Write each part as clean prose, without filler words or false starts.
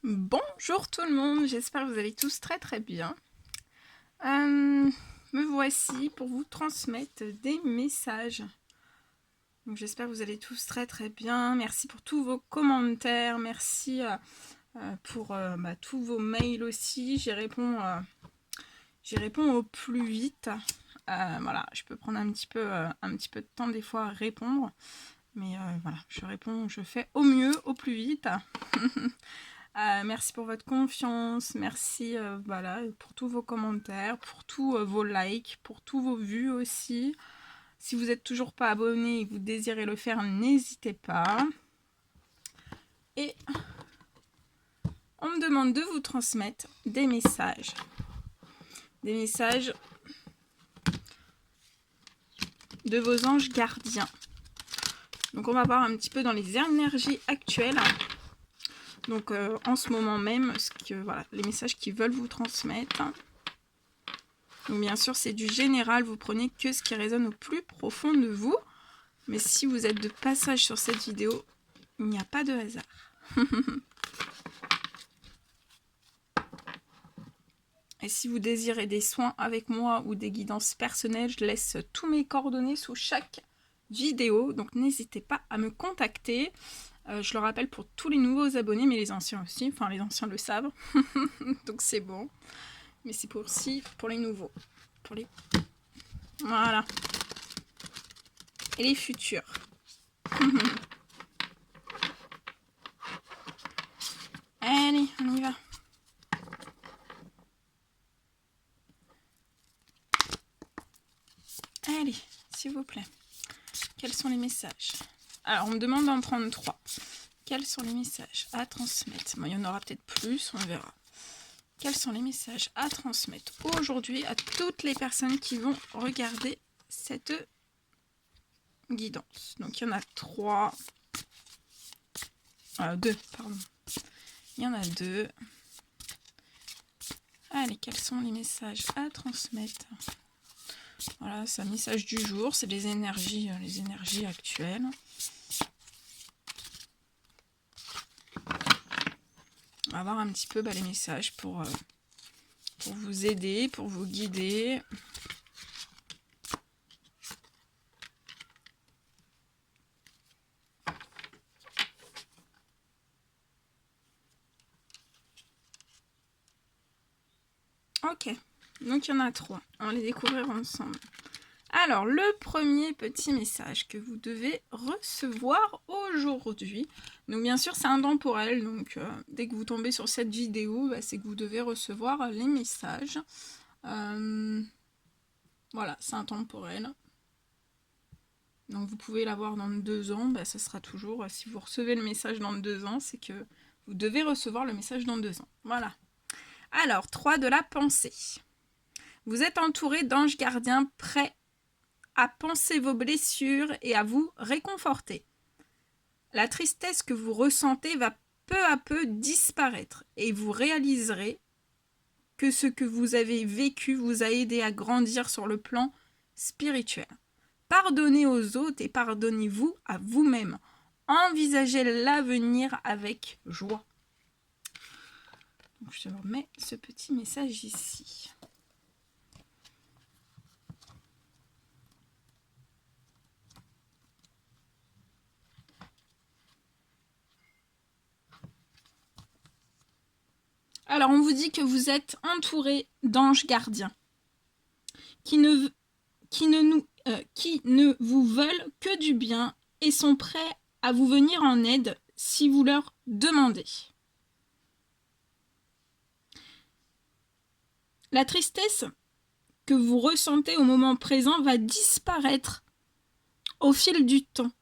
Bonjour tout le monde, j'espère que vous allez tous très bien. Me voici pour vous transmettre des messages. Donc j'espère que vous allez tous très bien. Merci pour tous vos commentaires, merci pour tous vos mails aussi. J'y réponds au plus vite. Voilà, je peux prendre un petit peu de temps des fois à répondre. Mais voilà, je fais au mieux, au plus vite. Merci pour votre confiance, merci voilà, pour tous vos commentaires, pour tous vos likes, pour tous vos vues aussi. Si vous n'êtes toujours pas abonné et que vous désirez le faire, n'hésitez pas. Et on me demande de vous transmettre des messages. Des messages de vos anges gardiens. Donc on va voir un petit peu dans les énergies actuelles. Donc en ce moment même, voilà, les messages qu'ils veulent vous transmettre. Donc bien sûr, c'est du général, vous prenez que ce qui résonne au plus profond de vous. Mais si vous êtes de passage sur cette vidéo, il n'y a pas de hasard. Et si vous désirez des soins avec moi ou des guidances personnelles, je laisse tous mes coordonnées sous chaque vidéo. Donc n'hésitez pas à me contacter. Je le rappelle pour tous les nouveaux abonnés, mais les anciens aussi. Enfin, les anciens le savent. Donc c'est bon. Mais c'est aussi pour les nouveaux. Voilà. Et les futurs. Allez, on y va. Allez, s'il vous plaît. Quels sont les messages? Alors, on me demande d'en prendre 3. Quels sont les messages à transmettre? Bon, il y en aura peut-être plus, on verra. Quels sont les messages à transmettre aujourd'hui à toutes les personnes qui vont regarder cette guidance? Donc, il y en a 3. 2, pardon. Il y en a 2. Allez, quels sont les messages à transmettre? Voilà, c'est un message du jour, c'est les énergies actuelles. On va voir un petit peu les messages pour vous aider, pour vous guider. Ok, donc il y en a 3. On va les découvrir ensemble. Alors, le premier petit message que vous devez recevoir aujourd'hui. Donc, bien sûr, c'est intemporel. Donc, dès que vous tombez sur cette vidéo, c'est que vous devez recevoir les messages. Voilà, c'est intemporel. Donc, vous pouvez l'avoir dans 2 ans. Ça sera toujours, si vous recevez le message dans 2 ans, c'est que vous devez recevoir le message dans 2 ans. Voilà. Alors, 3 de la pensée. Vous êtes entouré d'anges gardiens prêts à penser vos blessures et à vous réconforter. La tristesse que vous ressentez va peu à peu disparaître et vous réaliserez que ce que vous avez vécu vous a aidé à grandir sur le plan spirituel. Pardonnez aux autres et pardonnez-vous à vous-même. Envisagez l'avenir avec joie. Donc, je remets ce petit message ici. Alors, on vous dit que vous êtes entouré d'anges gardiens qui ne vous veulent que du bien et sont prêts à vous venir en aide si vous leur demandez. La tristesse que vous ressentez au moment présent va disparaître au fil du temps.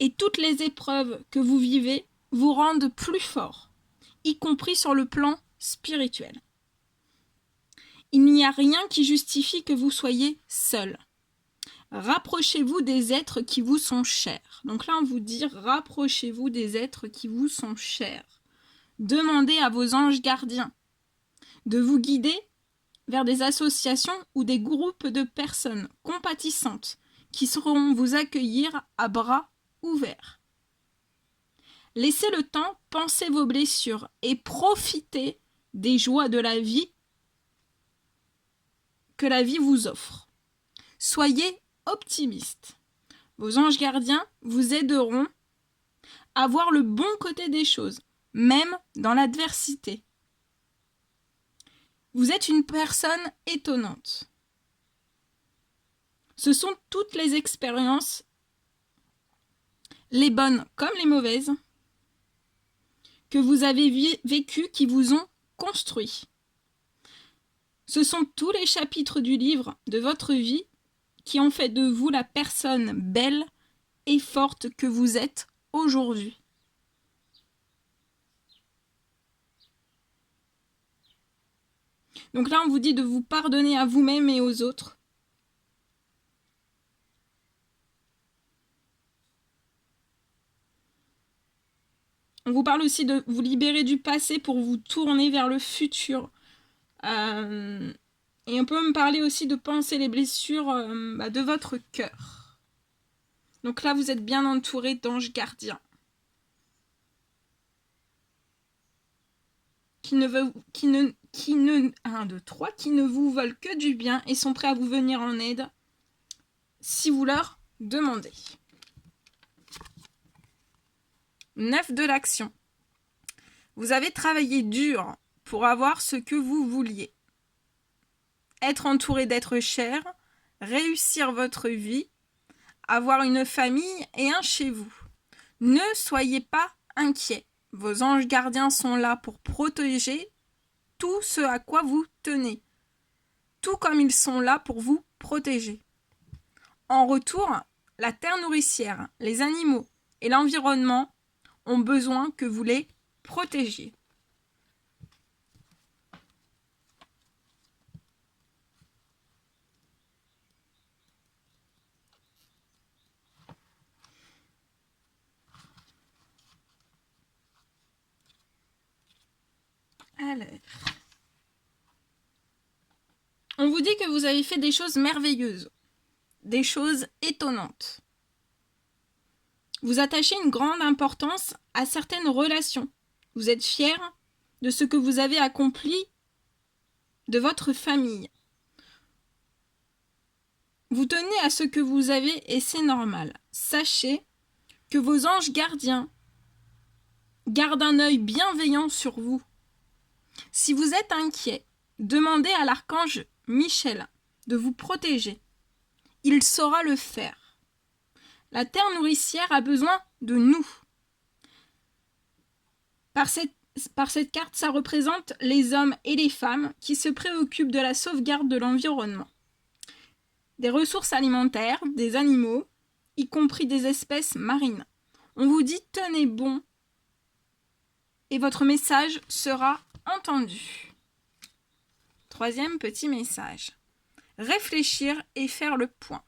Et toutes les épreuves que vous vivez vous rendent plus fort, y compris sur le plan spirituel. Il n'y a rien qui justifie que vous soyez seul. Rapprochez-vous des êtres qui vous sont chers. Donc là, on vous dit, rapprochez-vous des êtres qui vous sont chers. Demandez à vos anges gardiens de vous guider vers des associations ou des groupes de personnes compatissantes qui sauront vous accueillir à bras ouverts. Laissez le temps penser vos blessures et profitez des joies de la vie que la vie vous offre. Soyez optimiste. Vos anges gardiens vous aideront à voir le bon côté des choses, même dans l'adversité. Vous êtes une personne étonnante. Ce sont toutes les expériences, les bonnes comme les mauvaises, que vous avez vécues qui vous ont construit. Ce sont tous les chapitres du livre de votre vie qui ont fait de vous la personne belle et forte que vous êtes aujourd'hui. Donc là, on vous dit de vous pardonner à vous-même et aux autres. On vous parle aussi de vous libérer du passé pour vous tourner vers le futur. Et on peut me parler aussi de penser les blessures de votre cœur. Donc là, vous êtes bien entouré d'anges gardiens. Qui ne vous veulent que du bien et sont prêts à vous venir en aide si vous leur demandez. 9 de l'action. Vous avez travaillé dur pour avoir ce que vous vouliez. Être entouré d'êtres chers, réussir votre vie, avoir une famille et un chez vous. Ne soyez pas inquiets. Vos anges gardiens sont là pour protéger tout ce à quoi vous tenez, tout comme ils sont là pour vous protéger. En retour, la terre nourricière, les animaux et l'environnement ont besoin que vous les protégiez. Alors, on vous dit que vous avez fait des choses merveilleuses, des choses étonnantes. Vous attachez une grande importance à certaines relations. Vous êtes fiers de ce que vous avez accompli de votre famille. Vous tenez à ce que vous avez et c'est normal. Sachez que vos anges gardiens gardent un œil bienveillant sur vous. Si vous êtes inquiet, demandez à l'archange Michel de vous protéger. Il saura le faire. La terre nourricière a besoin de nous. Par cette carte, ça représente les hommes et les femmes qui se préoccupent de la sauvegarde de l'environnement. Des ressources alimentaires, des animaux, y compris des espèces marines. On vous dit tenez bon et votre message sera entendu. 3e petit message. Réfléchir et faire le point.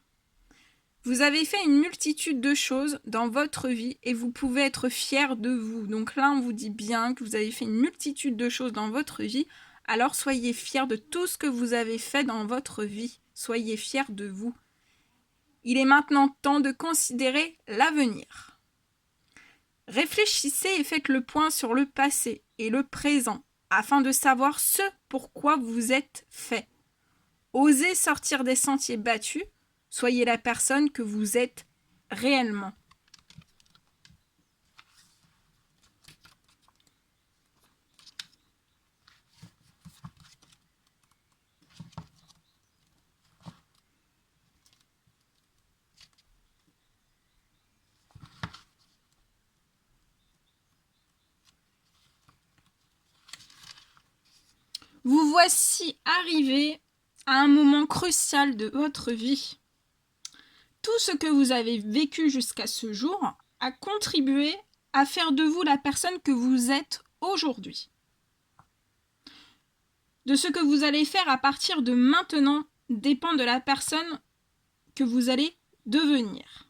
Vous avez fait une multitude de choses dans votre vie et vous pouvez être fiers de vous. Donc là, on vous dit bien que vous avez fait une multitude de choses dans votre vie. Alors soyez fiers de tout ce que vous avez fait dans votre vie. Soyez fiers de vous. Il est maintenant temps de considérer l'avenir. Réfléchissez et faites le point sur le passé et le présent afin de savoir ce pourquoi vous êtes fait. Osez sortir des sentiers battus. Soyez la personne que vous êtes réellement. Vous voici arrivé à un moment crucial de votre vie. Tout ce que vous avez vécu jusqu'à ce jour a contribué à faire de vous la personne que vous êtes aujourd'hui. De ce que vous allez faire à partir de maintenant dépend de la personne que vous allez devenir.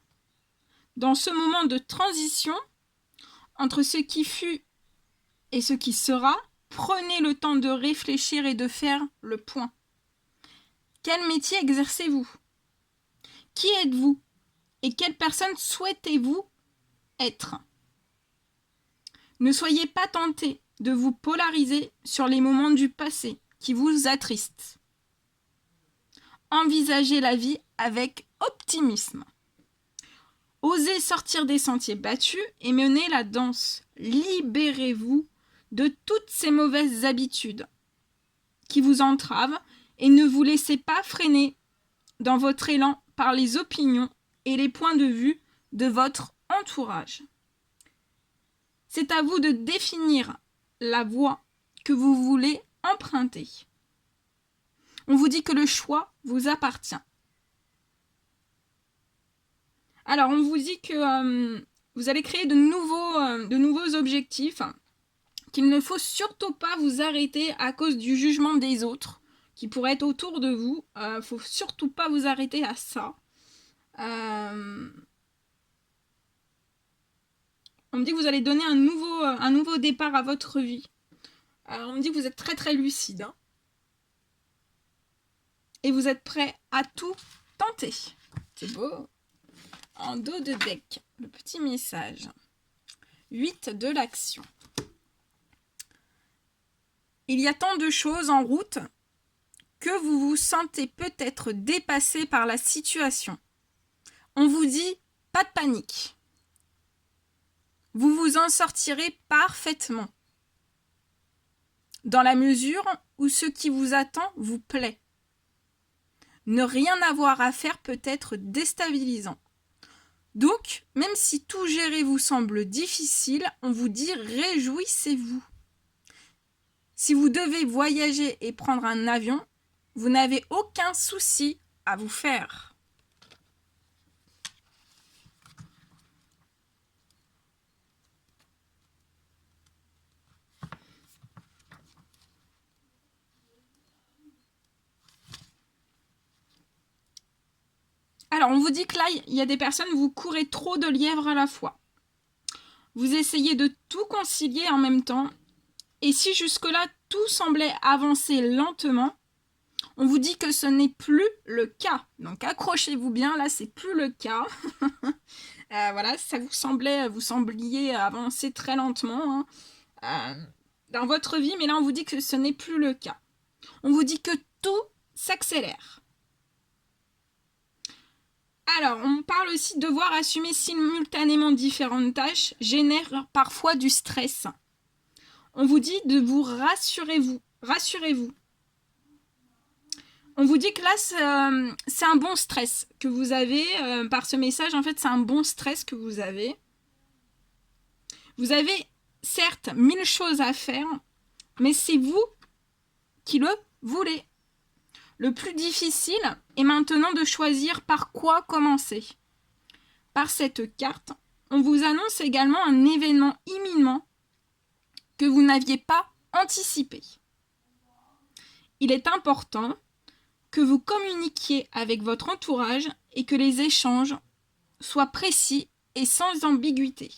Dans ce moment de transition entre ce qui fut et ce qui sera, prenez le temps de réfléchir et de faire le point. Quel métier exercez-vous ? Qui êtes-vous ? Et quelle personne souhaitez-vous être ? Ne soyez pas tentés de vous polariser sur les moments du passé qui vous attristent. Envisagez la vie avec optimisme. Osez sortir des sentiers battus et menez la danse. Libérez-vous de toutes ces mauvaises habitudes qui vous entravent et ne vous laissez pas freiner dans votre élan par les opinions et les points de vue de votre entourage. C'est à vous de définir la voie que vous voulez emprunter. On vous dit que le choix vous appartient. Alors, on vous dit que vous allez créer de nouveaux objectifs, qu'il ne faut surtout pas vous arrêter à cause du jugement des autres qui pourraient être autour de vous. Il ne faut surtout pas vous arrêter à ça. On me dit que vous allez donner un nouveau départ à votre vie. On me dit que vous êtes très très lucide. Hein, et vous êtes prêt à tout tenter. C'est beau. En dos de deck, le petit message. 8 de l'action. Il y a tant de choses en route que vous vous sentez peut-être dépassé par la situation. On vous dit pas de panique. Vous vous en sortirez parfaitement. Dans la mesure où ce qui vous attend vous plaît. Ne rien avoir à faire peut être déstabilisant. Donc, même si tout gérer vous semble difficile, on vous dit réjouissez-vous. Si vous devez voyager et prendre un avion, vous n'avez aucun souci à vous faire. Alors, on vous dit que là, il y a des personnes, vous courez trop de lièvres à la fois. Vous essayez de tout concilier en même temps. Et si jusque-là, tout semblait avancer lentement, on vous dit que ce n'est plus le cas. Donc, accrochez-vous bien, là, c'est plus le cas. Voilà, ça vous sembliez avancer très lentement dans votre vie, mais là, on vous dit que ce n'est plus le cas. On vous dit que tout s'accélère. Alors, on parle aussi de devoir assumer simultanément différentes tâches, génère parfois du stress. On vous dit de vous rassurez-vous. On vous dit que là, c'est un bon stress que vous avez par ce message. En fait, c'est un bon stress que vous avez. Vous avez, certes, 1000 choses à faire, mais c'est vous qui le voulez. Le plus difficile est maintenant de choisir par quoi commencer. Par cette carte, on vous annonce également un événement imminent que vous n'aviez pas anticipé. Il est important que vous communiquiez avec votre entourage et que les échanges soient précis et sans ambiguïté.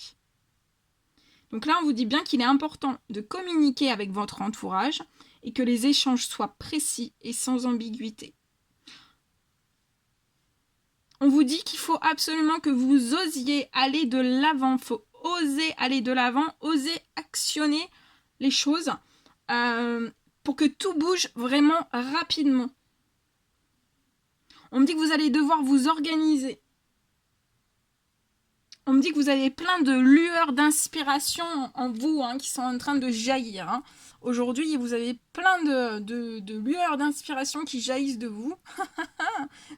Donc là, on vous dit bien qu'il est important de communiquer avec votre entourage et que les échanges soient précis et sans ambiguïté. On vous dit qu'il faut absolument que vous osiez aller de l'avant. Il faut oser aller de l'avant, oser actionner les choses pour que tout bouge vraiment rapidement. On me dit que vous allez devoir vous organiser. On me dit que vous avez plein de lueurs d'inspiration en vous qui sont en train de jaillir. Aujourd'hui, vous avez plein de lueurs d'inspiration qui jaillissent de vous.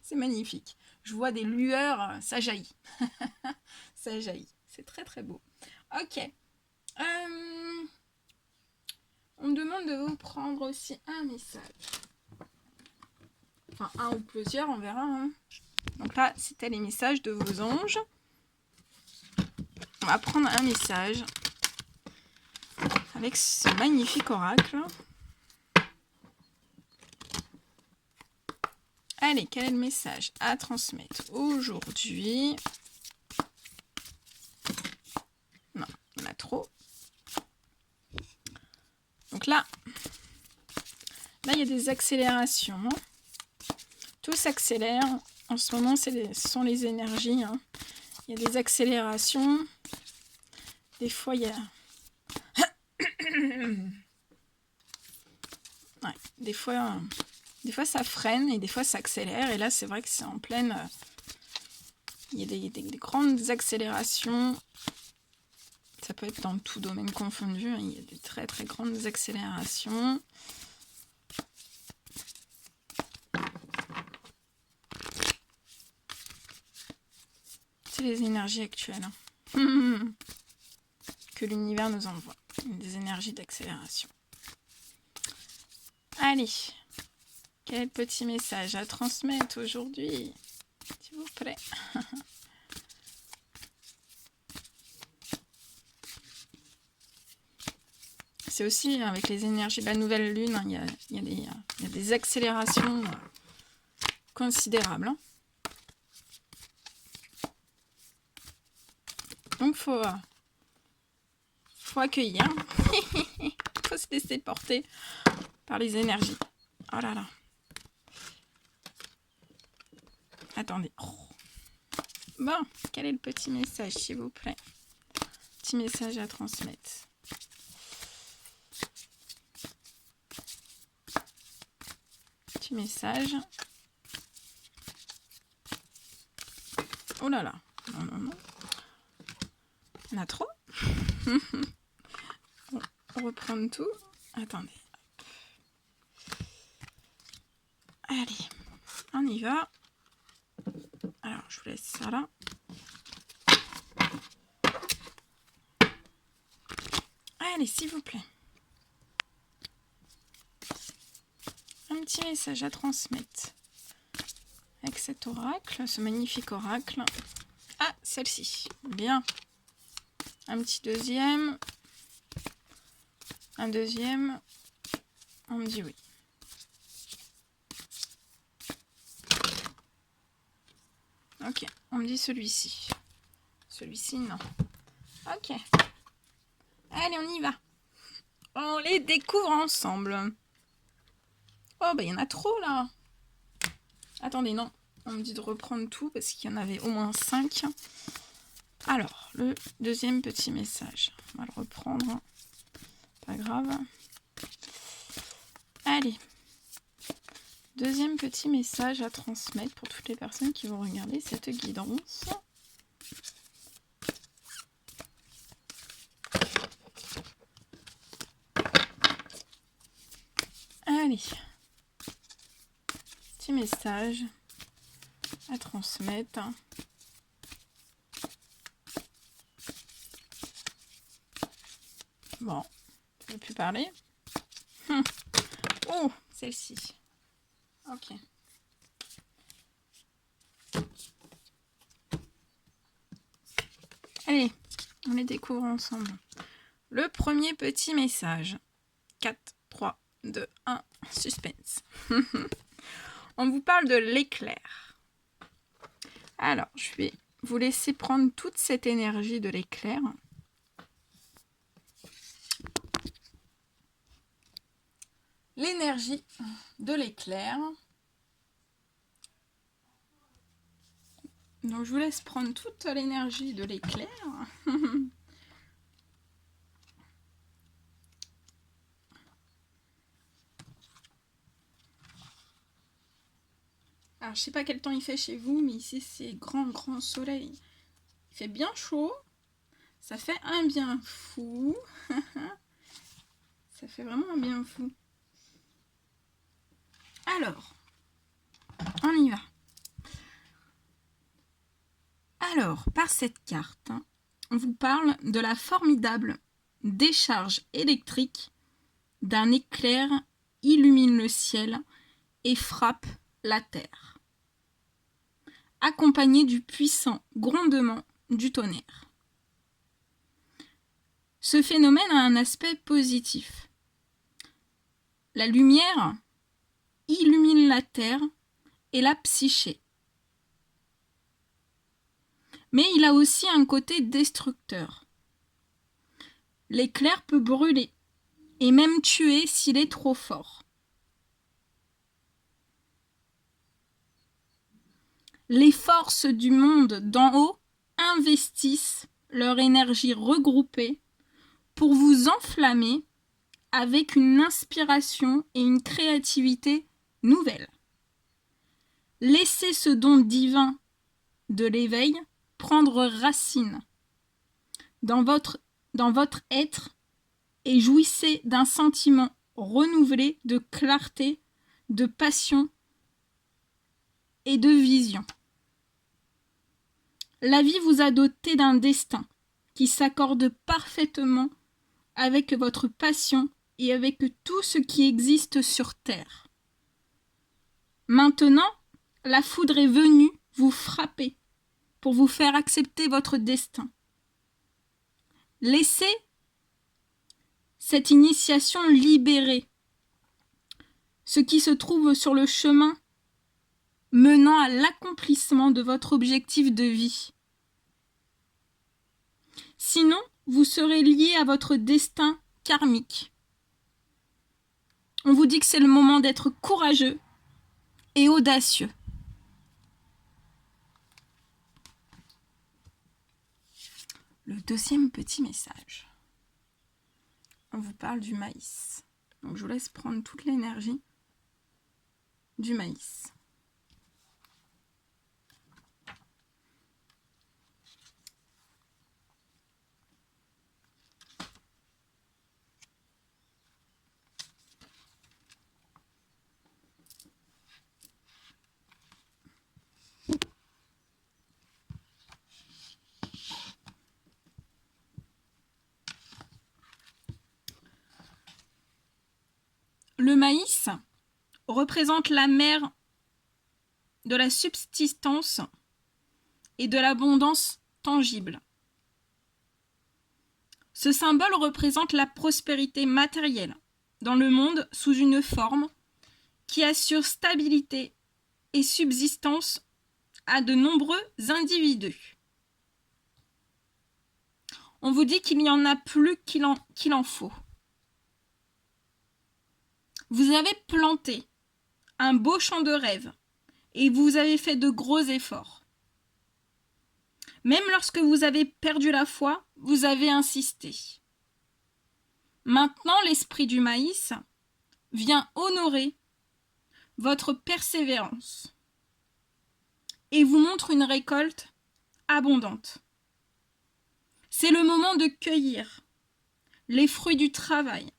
C'est magnifique. Je vois des lueurs, ça jaillit. Ça jaillit. C'est très très beau. Ok. On me demande de vous prendre aussi un message. Enfin, un ou plusieurs, on verra. Donc là, c'était les messages de vos anges. On va prendre un message avec ce magnifique oracle. Allez, quel est le message à transmettre aujourd'hui? Non, il y en a trop. Donc là, il y a des accélérations. Tout s'accélère. En ce moment, ce sont les énergies. Il y a des accélérations. Des fois, il y a Ouais, des fois ça freine et des fois ça accélère. Et là, c'est vrai que c'est en pleine... il y a des grandes accélérations. Ça peut être dans tout domaine confondu. Il y a des très très grandes accélérations. C'est les énergies actuelles que l'univers nous envoie. Des énergies d'accélération. Allez, quel petit message à transmettre aujourd'hui, s'il vous plaît. C'est aussi avec les énergies de la nouvelle lune, hein, il y a des accélérations considérables. Hein. Donc faut accueillir, faut se laisser porter par les énergies. Oh là là. Attendez. Oh. Bon, quel est le petit message, s'il vous plaît? Petit message à transmettre. Petit message. Oh là là. Non, non, non. On a trop. Bon, reprendre tout. Attendez. Allez, on y va. Alors, je vous laisse ça là. Allez, s'il vous plaît. Un petit message à transmettre. Avec cet oracle, ce magnifique oracle. Ah, celle-ci. Bien. Un petit deuxième. Un deuxième. On me dit oui. Ok, on me dit celui-ci. Celui-ci, non. Ok. Allez, on y va. On les découvre ensemble. Oh, bah il y en a trop, là. Attendez, non. On me dit de reprendre tout parce qu'il y en avait au moins 5. Alors, le deuxième petit message. On va le reprendre. Pas grave. Allez. Deuxième petit message à transmettre pour toutes les personnes qui vont regarder cette guidance. Allez. Petit message à transmettre. Bon, je ne vais plus parler. Oh, celle-ci. Ok. Allez, on les découvre ensemble. Le premier petit message. 4, 3, 2, 1, suspense. On vous parle de l'éclair. Alors, je vais vous laisser prendre toute cette énergie de l'éclair. L'énergie de l'éclair. Donc, je vous laisse prendre toute l'énergie de l'éclair. Alors, je sais pas quel temps il fait chez vous, mais ici, c'est grand soleil. Il fait bien chaud. Ça fait un bien fou. Ça fait vraiment un bien fou. Alors, on y va. Alors, par cette carte, on vous parle de la formidable décharge électrique d'un éclair illumine le ciel et frappe la terre, accompagné du puissant grondement du tonnerre. Ce phénomène a un aspect positif. La lumière illumine la terre et la psyché. Mais il a aussi un côté destructeur. L'éclair peut brûler et même tuer s'il est trop fort. Les forces du monde d'en haut investissent leur énergie regroupée pour vous enflammer avec une inspiration et une créativité nouvelle. Laissez ce don divin de l'éveil prendre racine dans votre être et jouissez d'un sentiment renouvelé de clarté, de passion et de vision. La vie vous a doté d'un destin qui s'accorde parfaitement avec votre passion et avec tout ce qui existe sur Terre. Maintenant, la foudre est venue vous frapper pour vous faire accepter votre destin. Laissez cette initiation libérer ce qui se trouve sur le chemin menant à l'accomplissement de votre objectif de vie. Sinon, vous serez lié à votre destin karmique. On vous dit que c'est le moment d'être courageux et audacieux. Le deuxième petit message. On vous parle du maïs. Donc je vous laisse prendre toute l'énergie du maïs. Le maïs représente la mère de la subsistance et de l'abondance tangible. Ce symbole représente la prospérité matérielle dans le monde sous une forme qui assure stabilité et subsistance à de nombreux individus. On vous dit qu'il n'y en a plus qu'il en faut. Vous avez planté un beau champ de rêve et vous avez fait de gros efforts. Même lorsque vous avez perdu la foi, vous avez insisté. Maintenant, l'esprit du maïs vient honorer votre persévérance et vous montre une récolte abondante. C'est le moment de cueillir les fruits du travail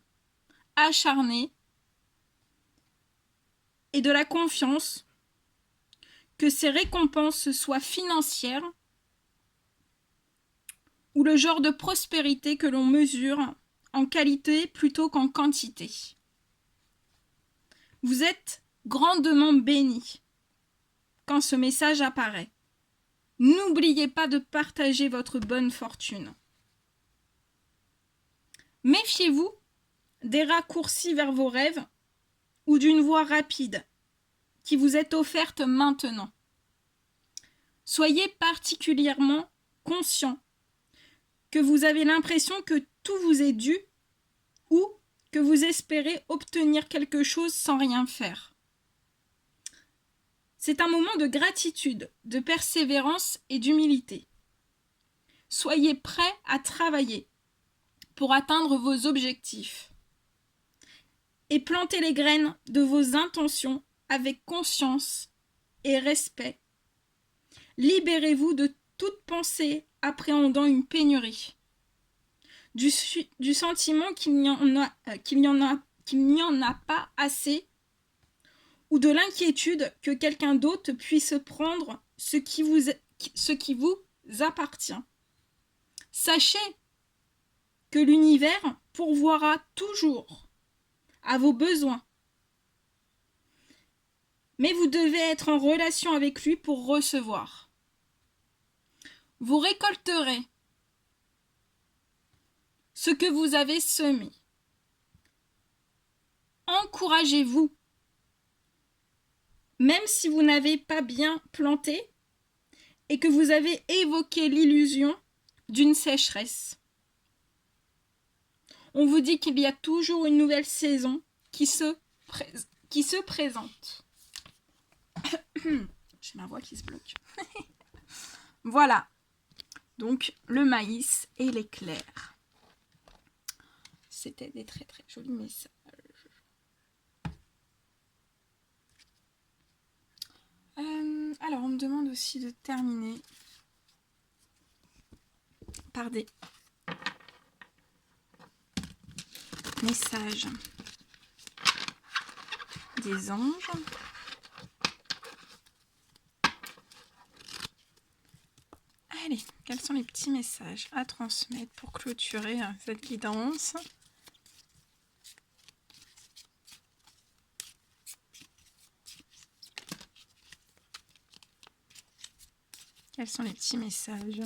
acharné et de la confiance, que ces récompenses soient financières ou le genre de prospérité que l'on mesure en qualité plutôt qu'en quantité. Vous êtes grandement bénis quand ce message apparaît. N'oubliez pas de partager votre bonne fortune. Méfiez-vous des raccourcis vers vos rêves ou d'une voie rapide qui vous est offerte maintenant. Soyez particulièrement conscient que vous avez l'impression que tout vous est dû ou que vous espérez obtenir quelque chose sans rien faire. C'est un moment de gratitude, de persévérance et d'humilité. Soyez prêts à travailler pour atteindre vos objectifs et plantez les graines de vos intentions avec conscience et respect. Libérez-vous de toute pensée appréhendant une pénurie, du sentiment qu'il n'y en a pas assez, ou de l'inquiétude que quelqu'un d'autre puisse prendre ce qui vous appartient. Sachez que l'univers pourvoira toujours à vos besoins. Mais vous devez être en relation avec lui pour recevoir. Vous récolterez ce que vous avez semé. Encouragez-vous. Même si vous n'avez pas bien planté et que vous avez évoqué l'illusion d'une sécheresse. On vous dit qu'il y a toujours une nouvelle saison qui se présente. J'ai ma voix qui se bloque. Voilà. Donc, le maïs et l'éclair. c'était des très très jolis messages. Alors, on me demande aussi de terminer par des messages des anges. Allez, quels sont les petits messages à transmettre pour clôturer cette guidance? Quels sont les petits messages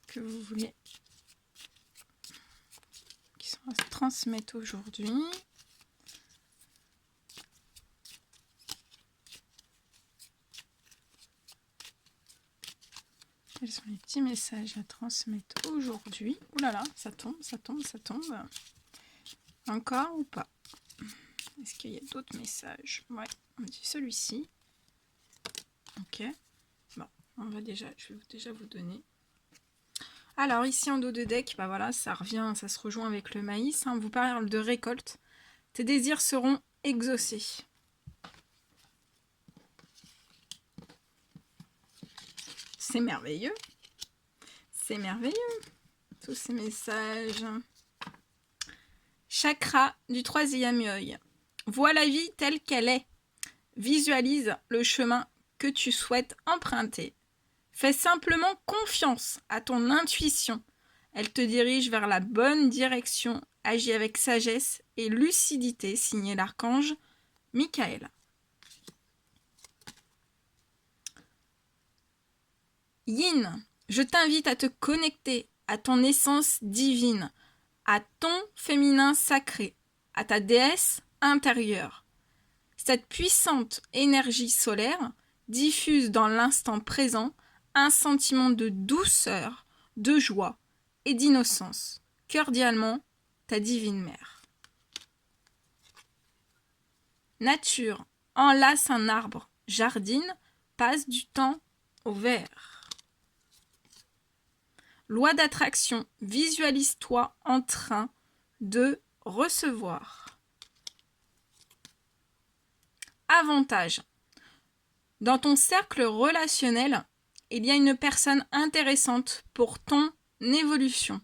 que vous voulez qui sont à transmettre aujourd'hui? Quels sont les petits messages à transmettre aujourd'hui? Ouh là là, ça tombe, ça tombe, ça tombe. Encore ou pas? Est-ce qu'il y a d'autres messages? Ouais, on dit celui-ci. Ok. Bon, je vais déjà vous donner. Alors ici en dos de deck, bah voilà, ça revient, ça se rejoint avec le maïs. On vous parle de récolte. Tes désirs seront exaucés. C'est merveilleux. C'est merveilleux. Tous ces messages. Chakra du 3e œil. Vois la vie telle qu'elle est. Visualise le chemin que tu souhaites emprunter. Fais simplement confiance à ton intuition. Elle te dirige vers la bonne direction. Agis avec sagesse et lucidité. Signé l'archange Michael. Yin, je t'invite à te connecter à ton essence divine, à ton féminin sacré, à ta déesse intérieure. Cette puissante énergie solaire diffuse dans l'instant présent un sentiment de douceur, de joie et d'innocence. Cordialement, ta divine mère. Nature, enlace un arbre, jardine, passe du temps au vert. Loi d'attraction, visualise-toi en train de recevoir. Avantage. Dans ton cercle relationnel, il y a une personne intéressante pour ton évolution.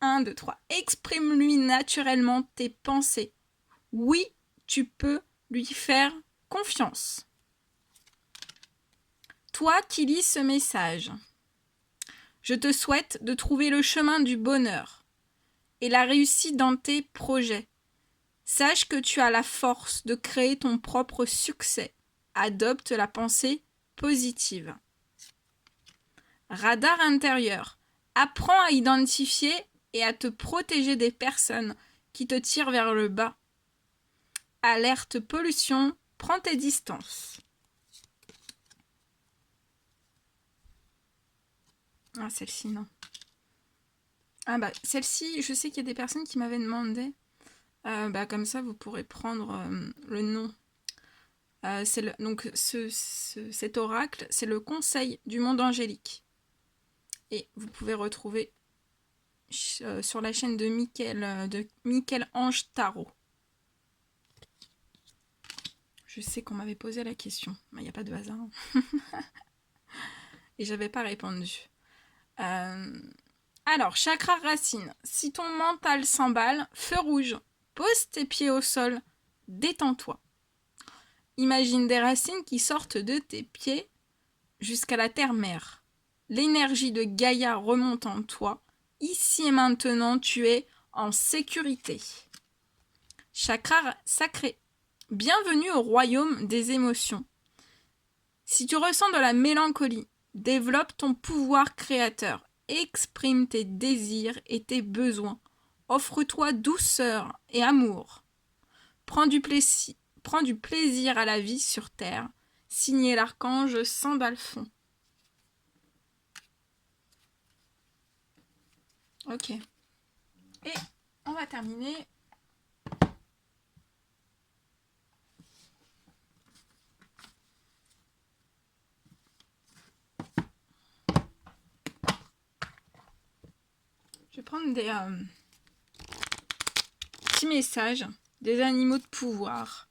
1, 2, 3. Exprime-lui naturellement tes pensées. Oui, tu peux lui faire confiance. Toi qui lis ce message, je te souhaite de trouver le chemin du bonheur et la réussite dans tes projets. Sache que tu as la force de créer ton propre succès. Adopte la pensée positive. Radar intérieur. Apprends à identifier et à te protéger des personnes qui te tirent vers le bas. Alerte pollution, prends tes distances. Ah, celle-ci, non. Ah bah, celle-ci, je sais qu'il y a des personnes qui m'avaient demandé. Comme ça, vous pourrez prendre le nom. Donc, cet oracle, c'est le conseil du monde angélique. Et vous pouvez retrouver sur la chaîne de Michael Ange Tarot. Je sais qu'on m'avait posé la question, mais il n'y a pas de hasard. Et j'avais pas répondu. Alors, chakra racine. Si ton mental s'emballe, feu rouge. Pose tes pieds au sol. Détends-toi. Imagine des racines qui sortent de tes pieds jusqu'à la terre-mère. L'énergie de Gaïa remonte en toi. Ici et maintenant, tu es en sécurité. Chakra sacré. Bienvenue au royaume des émotions. Si tu ressens de la mélancolie, développe ton pouvoir créateur. Exprime tes désirs et tes besoins. Offre-toi douceur et amour. Prends du plaisir à la vie sur terre. Signé l'archange Sandalphon. Ok. Et on va terminer. Je vais prendre petit message des animaux de pouvoir.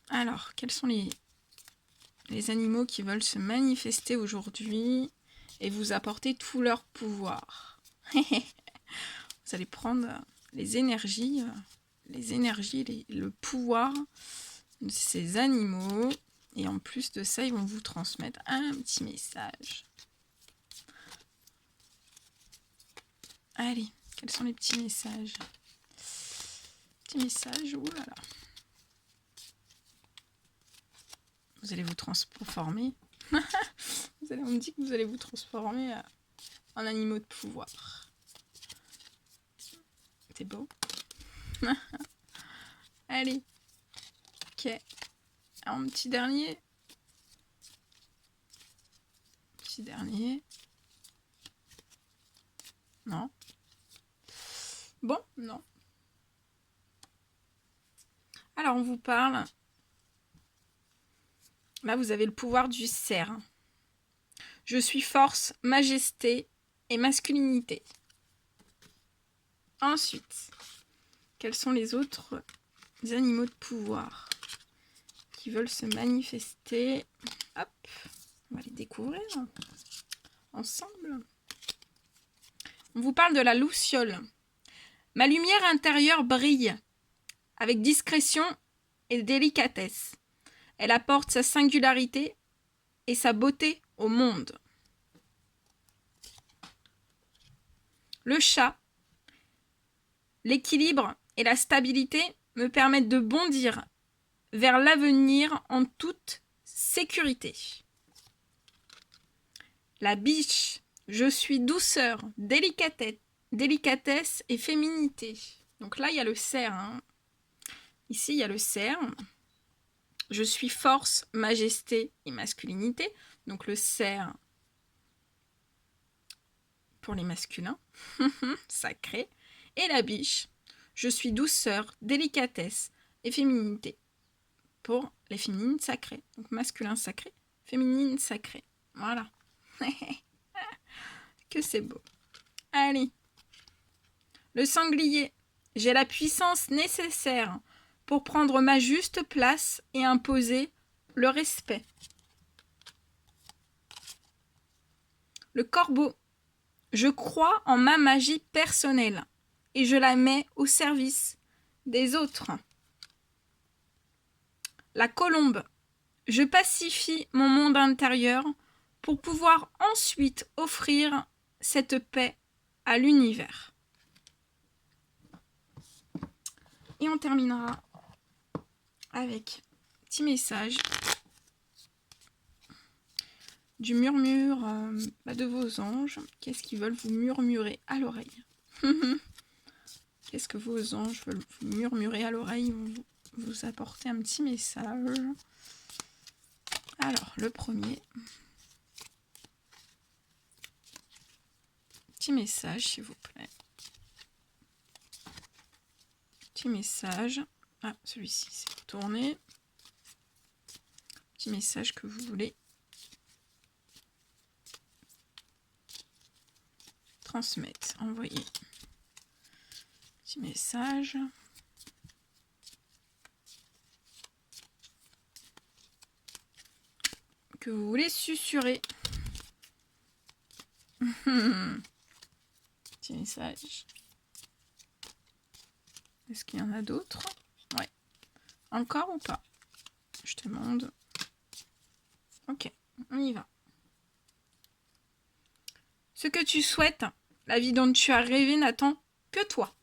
Alors, quels sont les animaux qui veulent se manifester aujourd'hui et vous apporter tout leur pouvoir? Vous allez prendre les énergies, le pouvoir de ces animaux. Et en plus de ça, ils vont vous transmettre un petit message. Allez, quels sont les petits messages? Petits messages, oulala. Vous allez vous transformer. On me dit que vous allez vous transformer en animaux de pouvoir. C'est beau. Allez. Ok. Un petit dernier. Petit dernier. Non. Bon, non. Alors, on vous parle. Là, vous avez le pouvoir du cerf. Je suis force, majesté et masculinité. Ensuite, quels sont les autres animaux de pouvoir qui veulent se manifester? Hop, on va les découvrir ensemble. On vous parle de la luciole. Ma lumière intérieure brille avec discrétion et délicatesse. Elle apporte sa singularité et sa beauté au monde. Le chat, l'équilibre et la stabilité me permettent de bondir vers l'avenir en toute sécurité. La biche, je suis douceur, délicatesse et féminité. Donc là, il y a le cerf. Ici, il y a le cerf. Je suis force, majesté et masculinité. Donc le cerf pour les masculins, sacré. Et la biche, je suis douceur, délicatesse et féminité pour les féminines sacrées. Donc masculin sacré, féminine sacrée. Voilà. Que c'est beau. Allez. Le sanglier, j'ai la puissance nécessaire pour prendre ma juste place et imposer le respect. Le corbeau, je crois en ma magie personnelle et je la mets au service des autres. La colombe, je pacifie mon monde intérieur pour pouvoir ensuite offrir cette paix à l'univers. Et on terminera avec un petit message du murmure de vos anges. Qu'est-ce qu'ils veulent vous murmurer à l'oreille? Qu'est-ce que vos anges veulent vous murmurer à l'oreille? Ils vont vous apporter un petit message. Alors, le premier. Petit message, s'il vous plaît. Petit message. Ah, celui-ci, c'est tourné. Petit message que vous voulez transmettre, envoyer. Petit message. Que vous voulez susurrer. Petit message. Est-ce qu'il y en a d'autres? Ouais. Encore ou pas? Je te demande. Ok, on y va. Ce que tu souhaites, la vie dont tu as rêvé n'attend que toi.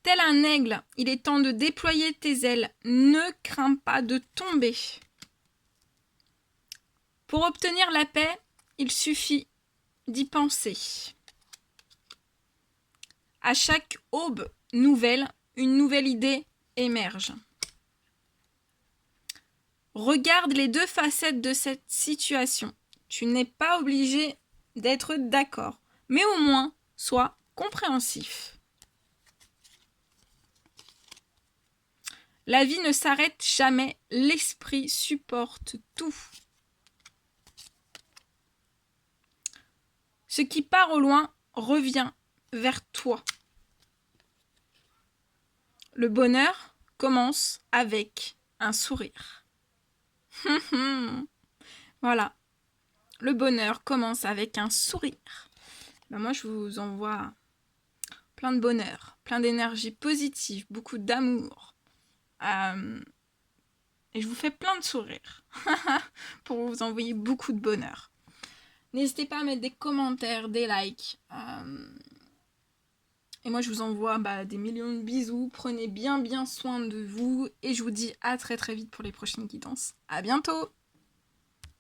Tel un aigle, il est temps de déployer tes ailes. Ne crains pas de tomber. Pour obtenir la paix, il suffit d'y penser. À chaque aube nouvelle, une nouvelle idée émerge. Regarde les deux facettes de cette situation. Tu n'es pas obligé d'être d'accord, mais au moins, sois compréhensif. La vie ne s'arrête jamais, l'esprit supporte tout. Ce qui part au loin revient vers toi. Le bonheur commence avec un sourire. Voilà. Le bonheur commence avec un sourire. Ben moi, je vous envoie plein de bonheur, plein d'énergie positive, beaucoup d'amour. Et je vous fais plein de sourires pour vous envoyer beaucoup de bonheur. N'hésitez pas à mettre des commentaires, des likes. Et moi, je vous envoie des millions de bisous. Prenez bien soin de vous. Et je vous dis à très vite pour les prochaines guidances. À bientôt!